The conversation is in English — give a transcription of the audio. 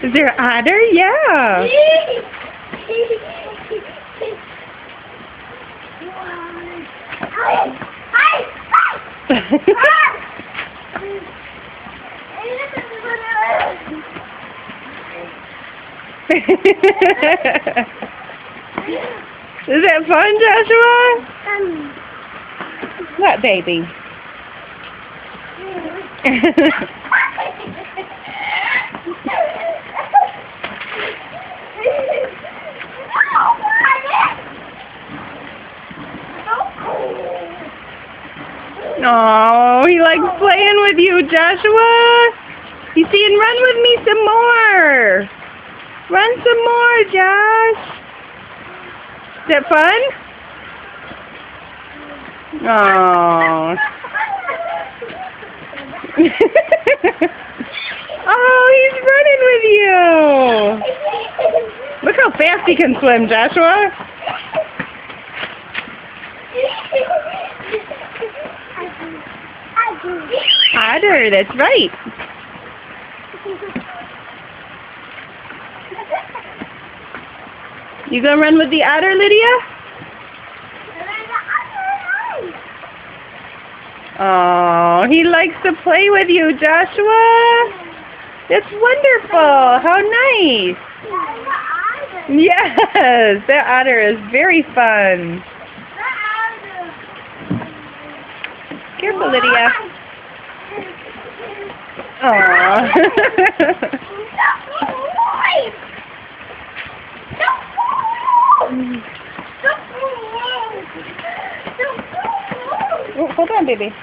Is there an otter? Yeah. Is that fun, Joshua? What, baby? Oh, he likes playing with you, Joshua. You see, and run with me some more. Run some more, Josh. Is that fun? Oh. Oh, he's running with you. Look how fast he can swim, Joshua. Otter, that's right. You gonna run with the otter, Lydia? Oh, he likes to play with you, Joshua. That's wonderful. How nice. Yes, that otter is very fun. Careful, Lydia. Aww. Oh, hold on, baby.